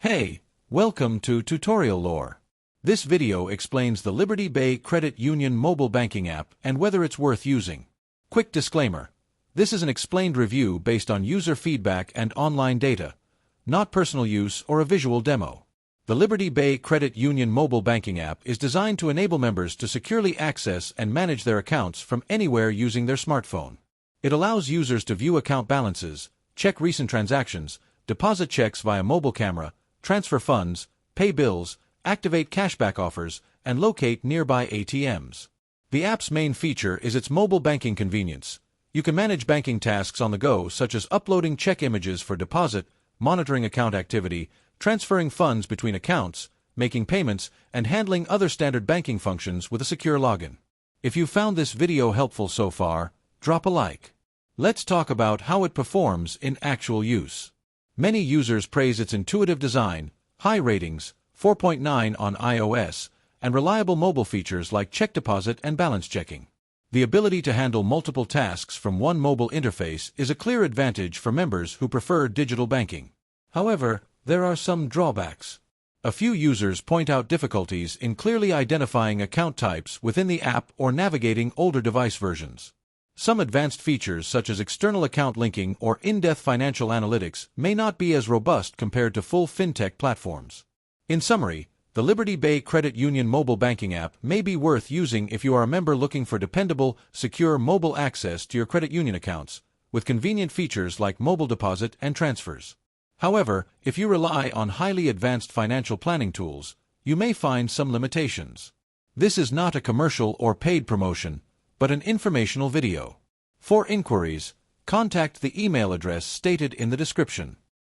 Hey, welcome to Tutorial Lore. This video explains the Liberty Bay Credit Union mobile banking app and whether it's worth using. Quick disclaimer. This is an explained review based on user feedback and online data, not personal use or a visual demo. The Liberty Bay Credit Union mobile banking app is designed to enable members to securely access and manage their accounts from anywhere using their smartphone. It allows users to view account balances, check recent transactions, deposit checks via mobile camera, transfer funds, pay bills, activate cashback offers, and locate nearby ATMs. The app's main feature is its mobile banking convenience. You can manage banking tasks on the go, such as uploading check images for deposit, monitoring account activity, transferring funds between accounts, making payments, and handling other standard banking functions with a secure login. If you found this video helpful so far, drop a like. Let's talk about how it performs in actual use. Many users praise its intuitive design, high ratings, 4.9 on iOS, and reliable mobile features like check deposit and balance checking. The ability to handle multiple tasks from one mobile interface is a clear advantage for members who prefer digital banking. However, there are some drawbacks. A few users point out difficulties in clearly identifying account types within the app or navigating older device versions. Some advanced features such as external account linking or in-depth financial analytics may not be as robust compared to full fintech platforms. In summary, the Liberty Bay Credit Union mobile banking app may be worth using if you are a member looking for dependable, secure mobile access to your credit union accounts, with convenient features like mobile deposit and transfers. However, if you rely on highly advanced financial planning tools, you may find some limitations. This is not a commercial or paid promotion, but an informational video. For inquiries, contact the email address stated in the description.